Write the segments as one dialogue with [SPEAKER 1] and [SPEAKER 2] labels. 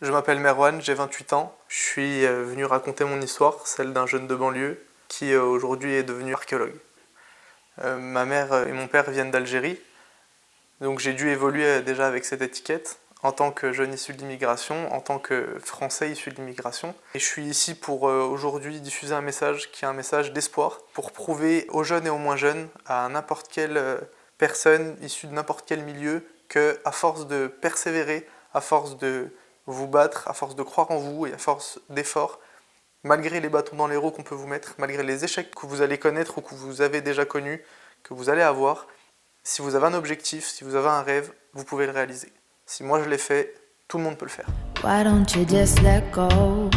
[SPEAKER 1] Je m'appelle Merwan, j'ai 28 ans. Je suis venu raconter mon histoire, celle d'un jeune de banlieue qui aujourd'hui est devenu archéologue. Ma mère et mon père viennent d'Algérie, donc j'ai dû évoluer déjà avec cette étiquette en tant que jeune issu de l'immigration, en tant que Français issu de l'immigration. Et je suis ici pour aujourd'hui diffuser un message qui est un message d'espoir, pour prouver aux jeunes et aux moins jeunes, à n'importe quelle personne issue de n'importe quel milieu, qu'à force de persévérer, à force de vous battre, à force de croire en vous et à force d'efforts, malgré les bâtons dans les roues qu'on peut vous mettre, malgré les échecs que vous allez connaître ou que vous avez déjà connus, que vous allez avoir, si vous avez un objectif, si vous avez un rêve, vous pouvez le réaliser. Si moi je l'ai fait, tout le monde peut le faire.
[SPEAKER 2] Why don't you just let go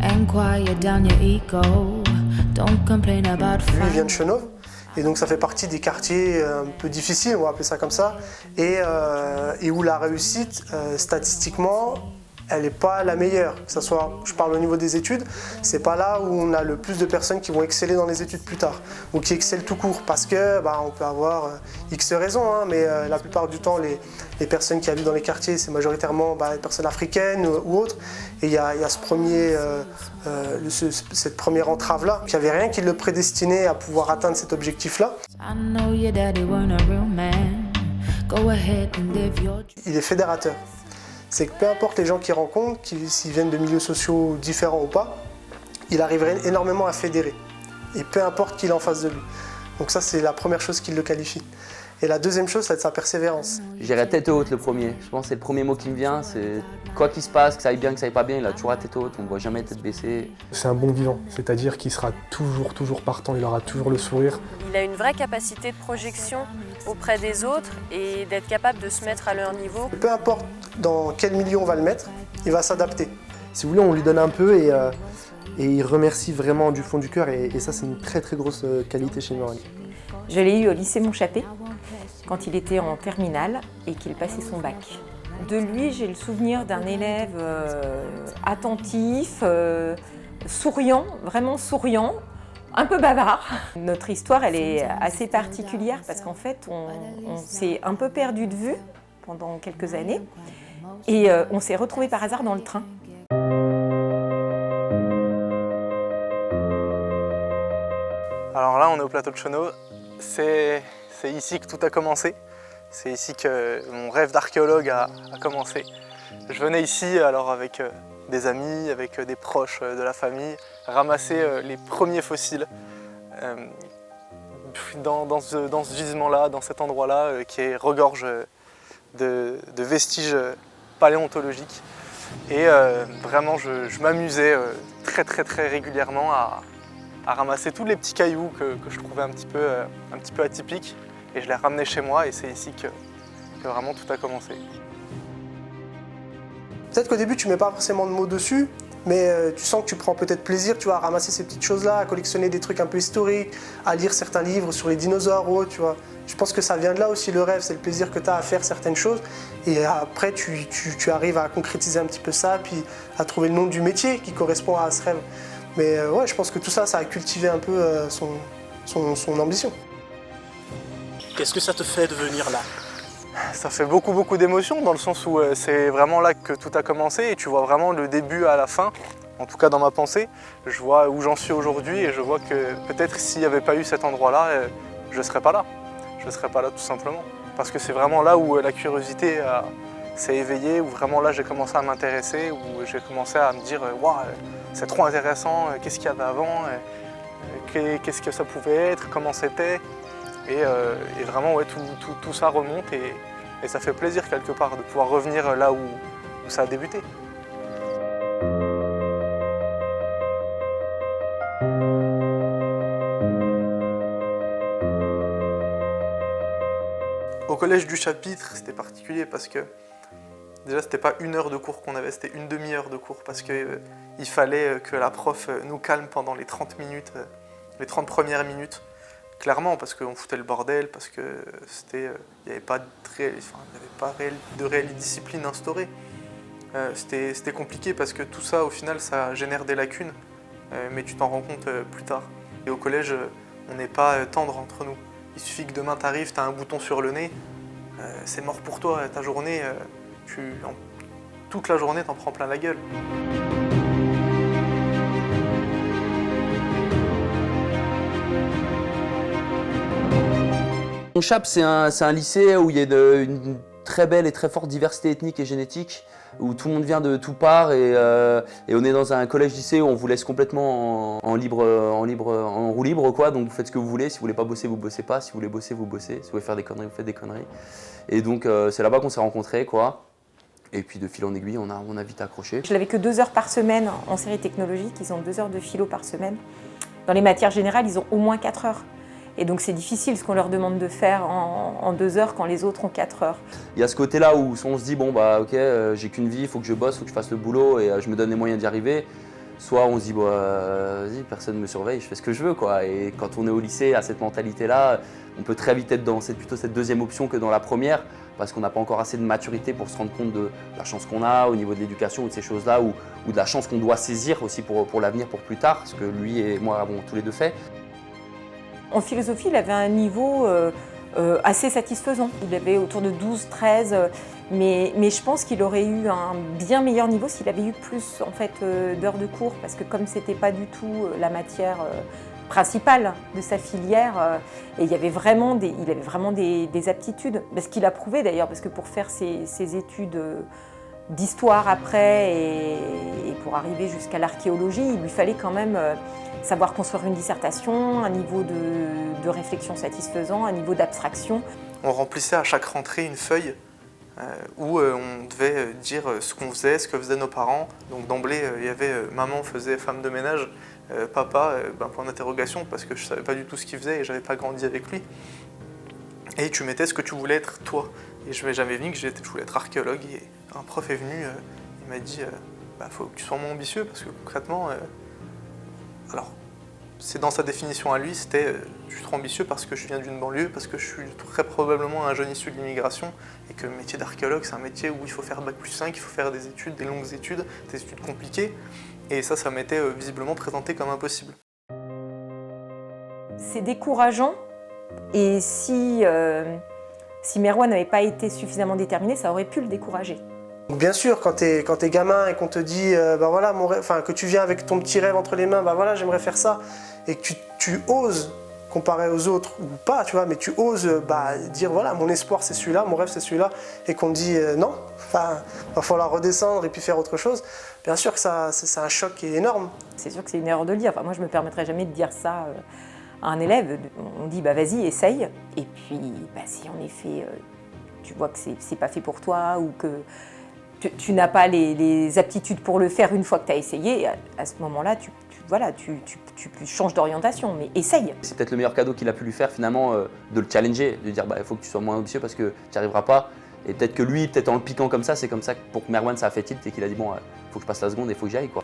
[SPEAKER 2] and quiet down your ego? Don't complain about
[SPEAKER 3] Lui, il vient de Chenôve. Et donc ça fait partie des quartiers un peu difficiles, on va appeler ça comme ça, et où la réussite, statistiquement, elle n'est pas la meilleure. Que ça soit, je parle au niveau des études, c'est pas là où on a le plus de personnes qui vont exceller dans les études plus tard, ou qui excellent tout court, parce que on peut avoir X raisons, hein, mais la plupart du temps, les personnes qui habitent dans les quartiers, c'est majoritairement des personnes africaines ou autres, et il y a cette première entrave-là. Il n'y avait rien qui le prédestinait à pouvoir atteindre cet objectif-là. Il est fédérateur. C'est que peu importe les gens qu'il rencontre, s'ils viennent de milieux sociaux différents ou pas, il arriverait énormément à fédérer. Et peu importe qui est en face de lui. Donc ça, c'est la première chose qui le qualifie. Et la deuxième chose, c'est sa persévérance.
[SPEAKER 4] J'irai tête haute le premier. Je pense que c'est le premier mot qui me vient. C'est quoi qu'il se passe, que ça aille bien, que ça aille pas bien, il a toujours la tête haute, on ne voit jamais tête baissée.
[SPEAKER 5] C'est un bon vivant, c'est-à-dire qu'il sera toujours partant, il aura toujours le sourire.
[SPEAKER 6] Il a une vraie capacité de projection auprès des autres et d'être capable de se mettre à leur niveau.
[SPEAKER 3] Peu importe dans quel milieu on va le mettre, il va s'adapter.
[SPEAKER 7] Si vous voulez, on lui donne un peu et il remercie vraiment du fond du cœur et ça, c'est une très grosse qualité chez Merwan.
[SPEAKER 8] Je l'ai eu au lycée Montchappé, quand il était en terminale et qu'il passait son bac. De lui, j'ai le souvenir d'un élève attentif, souriant, vraiment souriant, un peu bavard. Notre histoire, elle est assez particulière parce qu'en fait, on s'est un peu perdu de vue pendant quelques années et on s'est retrouvés par hasard dans le train.
[SPEAKER 1] Alors là, on est au plateau de Chenôve. C'est ici que tout a commencé. C'est ici que mon rêve d'archéologue a commencé. Je venais ici alors avec des amis, avec des proches de la famille, ramasser les premiers fossiles dans ce gisement-là, dans cet endroit-là qui regorge de vestiges paléontologiques. Et vraiment, je m'amusais très régulièrement à ramasser tous les petits cailloux que je trouvais un petit peu atypiques et je les ramenais chez moi et c'est ici que vraiment tout a commencé.
[SPEAKER 3] Peut-être qu'au début tu mets pas forcément de mots dessus, mais tu sens que tu prends peut-être plaisir à ramasser ces petites choses-là, à collectionner des trucs un peu historiques, à lire certains livres sur les dinosaures ou autre, tu vois. Je pense que ça vient de là aussi le rêve, c'est le plaisir que tu as à faire certaines choses et après tu arrives à concrétiser un petit peu ça, puis à trouver le nom du métier qui correspond à ce rêve. Mais ouais, je pense que tout ça, ça a cultivé un peu son ambition.
[SPEAKER 9] Qu'est-ce que ça te fait de venir là?
[SPEAKER 1] Ça fait beaucoup d'émotions dans le sens où c'est vraiment là que tout a commencé et tu vois vraiment le début à la fin. En tout cas dans ma pensée, je vois où j'en suis aujourd'hui et je vois que peut-être s'il n'y avait pas eu cet endroit-là, je ne serais pas là. Je ne serais pas là tout simplement. Parce que c'est vraiment là où la curiosité s'est éveillée, où vraiment là j'ai commencé à m'intéresser, où j'ai commencé à me dire « Waouh, c'est trop intéressant, qu'est-ce qu'il y avait avant, qu'est-ce que ça pouvait être, comment c'était ?» Et vraiment ouais, tout ça remonte et ça fait plaisir quelque part de pouvoir revenir là où ça a débuté. Au collège du chapitre, c'était particulier parce que déjà c'était pas 1 heure de cours qu'on avait, c'était 1/2 heure de cours parce qu'il fallait que la prof nous calme pendant les 30 minutes, les 30 premières minutes. Clairement, parce qu'on foutait le bordel, parce qu'il n'y avait pas de réelle discipline instaurée. C'était compliqué parce que tout ça, au final, ça génère des lacunes, mais tu t'en rends compte plus tard. Et au collège, on n'est pas tendre entre nous. Il suffit que demain t'arrives, t'as un bouton sur le nez, c'est mort pour toi, ta journée, toute la journée t'en prends plein la gueule.
[SPEAKER 4] Chap, c'est un lycée où il y a une très belle et très forte diversité ethnique et génétique, où tout le monde vient de tout part et on est dans un collège-lycée où on vous laisse complètement en roue libre, quoi. Donc vous faites ce que vous voulez. Si vous voulez pas bosser, vous bossez pas. Si vous voulez bosser, vous bossez. Si vous voulez faire des conneries, vous faites des conneries. Et donc c'est là-bas qu'on s'est rencontrés, quoi. Et puis de fil en aiguille, on a vite accroché.
[SPEAKER 8] Je l'avais que 2 heures par semaine en série technologique. Ils ont 2 heures de philo par semaine. Dans les matières générales, ils ont au moins 4 heures. Et donc c'est difficile ce qu'on leur demande de faire en 2 heures quand les autres ont 4 heures.
[SPEAKER 4] Il y a ce côté-là où on se dit, bon bah ok, j'ai qu'une vie, il faut que je bosse, il faut que je fasse le boulot et je me donne les moyens d'y arriver. Soit on se dit, bah, vas-y, personne ne me surveille, je fais ce que je veux, quoi. Et quand on est au lycée, à cette mentalité-là, on peut très vite être dans plutôt cette deuxième option que dans la première, parce qu'on n'a pas encore assez de maturité pour se rendre compte de la chance qu'on a au niveau de l'éducation ou de ces choses-là, ou de la chance qu'on doit saisir aussi pour l'avenir, pour plus tard, ce que lui et moi avons tous les deux fait.
[SPEAKER 8] En philosophie, il avait un niveau assez satisfaisant. Il avait autour de 12, 13, mais je pense qu'il aurait eu un bien meilleur niveau s'il avait eu plus en fait, d'heures de cours, parce que comme ce n'était pas du tout la matière principale de sa filière, et il avait vraiment des aptitudes. Ce qu'il a prouvé d'ailleurs, parce que pour faire ses études d'histoire après et pour arriver jusqu'à l'archéologie, il lui fallait quand même savoir construire une dissertation, un niveau de réflexion satisfaisant, un niveau d'abstraction.
[SPEAKER 1] On remplissait à chaque rentrée une feuille où on devait dire ce qu'on faisait, ce que faisaient nos parents. Donc d'emblée, il y avait maman faisait femme de ménage, papa, point d'interrogation, parce que je ne savais pas du tout ce qu'il faisait et je n'avais pas grandi avec lui. Et tu mettais ce que tu voulais être toi. Et je ne m'ai jamais dit que je voulais être archéologue. Et un prof est venu, il m'a dit faut que tu sois moins ambitieux, parce que concrètement, alors c'est dans sa définition à lui, c'était je suis trop ambitieux parce que je viens d'une banlieue, parce que je suis très probablement un jeune issu de l'immigration, et que le métier d'archéologue, c'est un métier où il faut faire bac+5, il faut faire des études, des longues études, des études compliquées, et ça m'était visiblement présenté comme impossible.
[SPEAKER 8] C'est décourageant, et si Merwan n'avait pas été suffisamment déterminé, ça aurait pu le décourager.
[SPEAKER 3] Bien sûr, quand t'es gamin et qu'on te dit voilà, que tu viens avec ton petit rêve entre les mains, voilà, j'aimerais faire ça, et que tu oses comparé aux autres ou pas, tu vois, mais tu oses dire voilà, mon espoir c'est celui-là, mon rêve c'est celui-là, et qu'on te dit non, va falloir redescendre et puis faire autre chose. Bien sûr que c'est un choc qui est énorme.
[SPEAKER 8] C'est sûr que c'est une erreur de le dire. Moi, je me permettrais jamais de dire ça à un élève. On dit vas-y, essaye, et puis si en effet tu vois que c'est pas fait pour toi ou que tu n'as pas les aptitudes pour le faire une fois que tu as essayé, à ce moment-là, tu changes d'orientation, mais essaye.
[SPEAKER 4] C'est peut-être le meilleur cadeau qu'il a pu lui faire finalement, de le challenger, de dire il faut que tu sois moins ambitieux parce que tu n'y arriveras pas. Et peut-être que lui, peut-être en le piquant comme ça, c'est comme ça que pour Merwan ça a fait tilt et qu'il a dit bon, faut que je passe la seconde et faut que j'y aille, quoi.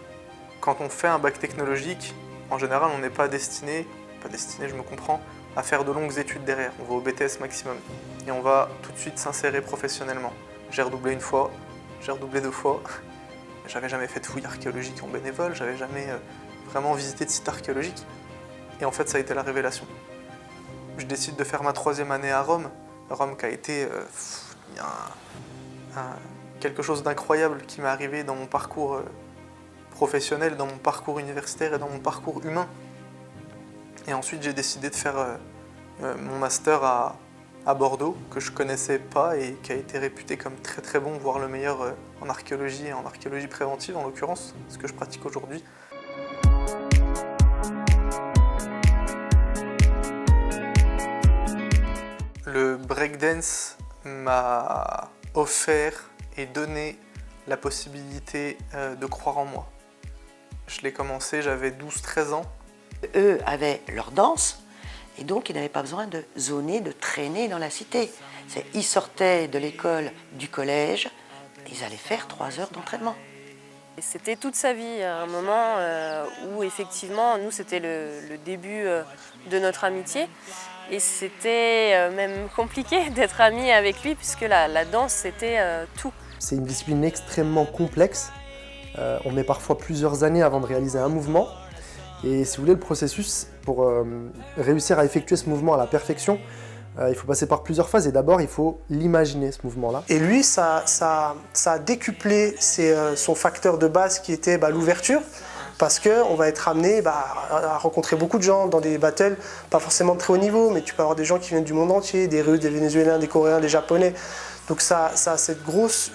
[SPEAKER 1] Quand on fait un bac technologique, en général on n'est pas destiné, je me comprends, à faire de longues études derrière. On va au BTS maximum et on va tout de suite s'insérer professionnellement. J'ai redoublé une fois, j'ai redoublé 2 fois. J'avais jamais fait de fouilles archéologiques en bénévole, j'avais jamais vraiment visité de site archéologique. Et en fait, ça a été la révélation. Je décide de faire ma 3e année à Rome. Rome qui a été quelque chose d'incroyable qui m'est arrivé dans mon parcours professionnel, dans mon parcours universitaire et dans mon parcours humain. Et ensuite, j'ai décidé de faire mon master à Bordeaux, que je connaissais pas et qui a été réputé comme très très bon, voire le meilleur en archéologie et en archéologie préventive en l'occurrence, ce que je pratique aujourd'hui. Le breakdance m'a offert et donné la possibilité de croire en moi. Je l'ai commencé, j'avais 12-13 ans.
[SPEAKER 10] Eux avaient leur danse, et donc ils n'avaient pas besoin de zoner, de traîner dans la cité. Ils sortaient de l'école, du collège, ils allaient faire 3 heures d'entraînement.
[SPEAKER 6] C'était toute sa vie, un moment où effectivement, nous c'était le début de notre amitié. Et c'était même compliqué d'être ami avec lui puisque la danse c'était tout.
[SPEAKER 7] C'est une discipline extrêmement complexe. On met parfois plusieurs années avant de réaliser un mouvement. Et si vous voulez, le processus pour réussir à effectuer ce mouvement à la perfection, Il faut passer par plusieurs phases et d'abord il faut l'imaginer ce mouvement-là.
[SPEAKER 3] Et lui, ça a décuplé son facteur de base qui était l'ouverture, parce qu'on va être amené à rencontrer beaucoup de gens dans des battles, pas forcément de très haut niveau, mais tu peux avoir des gens qui viennent du monde entier, des Russes, des Vénézuéliens, des Coréens, des Japonais. Donc ça a cette grosse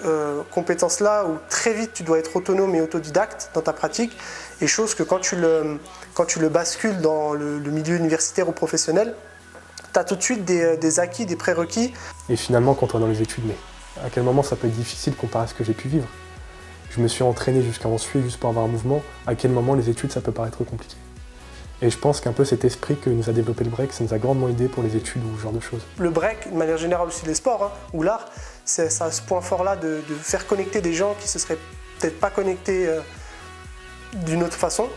[SPEAKER 3] compétence-là où très vite tu dois être autonome et autodidacte dans ta pratique, et chose que quand tu le bascules dans le milieu universitaire ou professionnel, tu as tout de suite des acquis, des prérequis.
[SPEAKER 5] Et finalement, quand on est dans les études, mais à quel moment ça peut être difficile comparé à ce que j'ai pu vivre? Je me suis entraîné jusqu'à en suer juste pour avoir un mouvement. À quel moment les études, ça peut paraître compliqué? Et je pense qu'un peu cet esprit que nous a développé le break, ça nous a grandement aidé pour les études ou ce genre de choses.
[SPEAKER 3] Le break, de manière générale aussi les sports, ou l'art, ça a ce point fort-là de faire connecter des gens qui se seraient peut-être pas connectés d'une autre façon.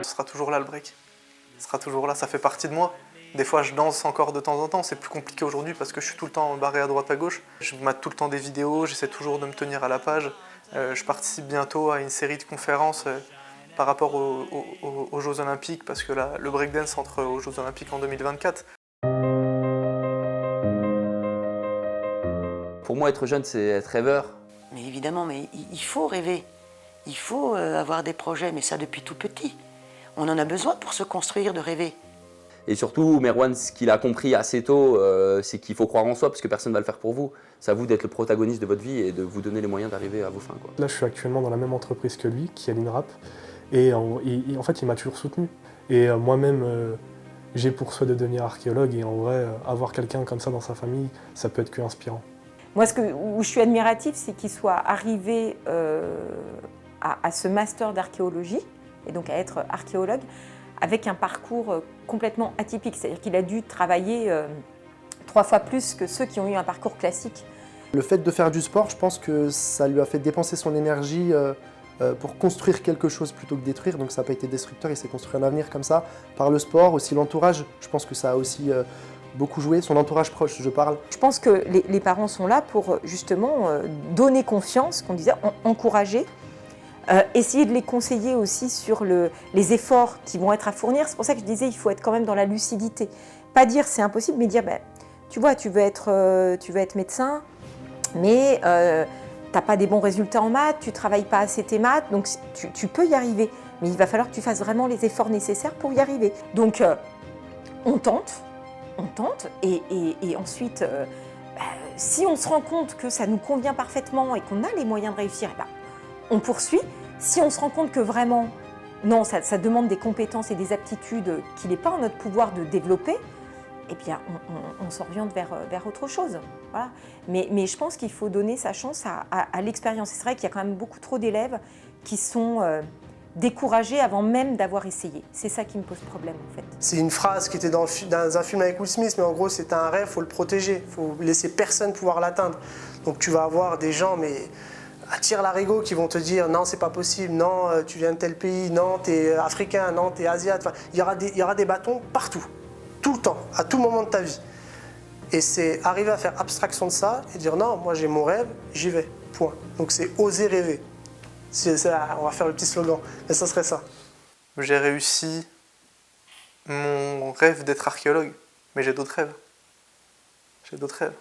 [SPEAKER 1] Ce sera toujours là le break. Ce sera toujours là, ça fait partie de moi. Des fois je danse encore de temps en temps, c'est plus compliqué aujourd'hui parce que je suis tout le temps barré à droite à gauche. Je mate tout le temps des vidéos, j'essaie toujours de me tenir à la page. Je participe bientôt à une série de conférences par rapport aux Jeux Olympiques, parce que là, le breakdance entre aux Jeux Olympiques en 2024.
[SPEAKER 4] Pour moi, être jeune, c'est être rêveur.
[SPEAKER 10] Mais évidemment, mais il faut rêver. Il faut avoir des projets, mais ça depuis tout petit. On en a besoin pour se construire, de rêver.
[SPEAKER 4] Et surtout, Merwan, ce qu'il a compris assez tôt, c'est qu'il faut croire en soi parce que personne ne va le faire pour vous. C'est à vous d'être le protagoniste de votre vie et de vous donner les moyens d'arriver à vos fins, quoi.
[SPEAKER 5] Là, je suis actuellement dans la même entreprise que lui, qui est l'INRAP, et en fait, il m'a toujours soutenu. Et moi-même, j'ai pour souhait de devenir archéologue, et en vrai, avoir quelqu'un comme ça dans sa famille, ça peut être que inspirant.
[SPEAKER 8] Moi, où je suis admirative, c'est qu'il soit arrivé à ce master d'archéologie, et donc à être archéologue, avec un parcours complètement atypique. C'est-à-dire qu'il a dû travailler 3 fois plus que ceux qui ont eu un parcours classique.
[SPEAKER 7] Le fait de faire du sport, je pense que ça lui a fait dépenser son énergie pour construire quelque chose plutôt que détruire. Donc ça n'a pas été destructeur, il s'est construit un avenir comme ça. Par le sport, aussi l'entourage, je pense que ça a aussi beaucoup joué. Son entourage proche, je parle.
[SPEAKER 8] Je pense que les parents sont là pour justement donner confiance, qu'on disait, encourager. Essayer de les conseiller aussi sur les efforts qui vont être à fournir. C'est pour ça que je disais il faut être quand même dans la lucidité. Pas dire c'est impossible, mais dire tu vois, tu veux être médecin, mais t'as pas des bons résultats en maths, tu travailles pas assez tes maths, donc tu peux y arriver. Mais il va falloir que tu fasses vraiment les efforts nécessaires pour y arriver. Donc on tente, et ensuite, si on se rend compte que ça nous convient parfaitement et qu'on a les moyens de réussir, on poursuit. Si on se rend compte que vraiment, non, ça demande des compétences et des aptitudes qu'il n'est pas en notre pouvoir de développer, eh bien, on s'oriente vers autre chose. Voilà. Mais je pense qu'il faut donner sa chance à l'expérience. C'est vrai qu'il y a quand même beaucoup trop d'élèves qui sont découragés avant même d'avoir essayé. C'est ça qui me pose problème, en fait.
[SPEAKER 3] C'est une phrase qui était dans un film avec Will Smith, mais en gros, c'est un rêve, il faut le protéger. Il faut laisser personne pouvoir l'atteindre. Donc tu vas avoir des gens, mais à tire-larigot, qui vont te dire non, c'est pas possible, non, tu viens de tel pays, non, t'es africain, non, t'es asiate. Enfin, il y aura des bâtons partout, tout le temps, à tout moment de ta vie. Et c'est arriver à faire abstraction de ça et dire non, moi j'ai mon rêve, j'y vais, point. Donc c'est oser rêver. On va faire le petit slogan, mais ça serait ça.
[SPEAKER 1] J'ai réussi mon rêve d'être archéologue, mais j'ai d'autres rêves. J'ai d'autres rêves.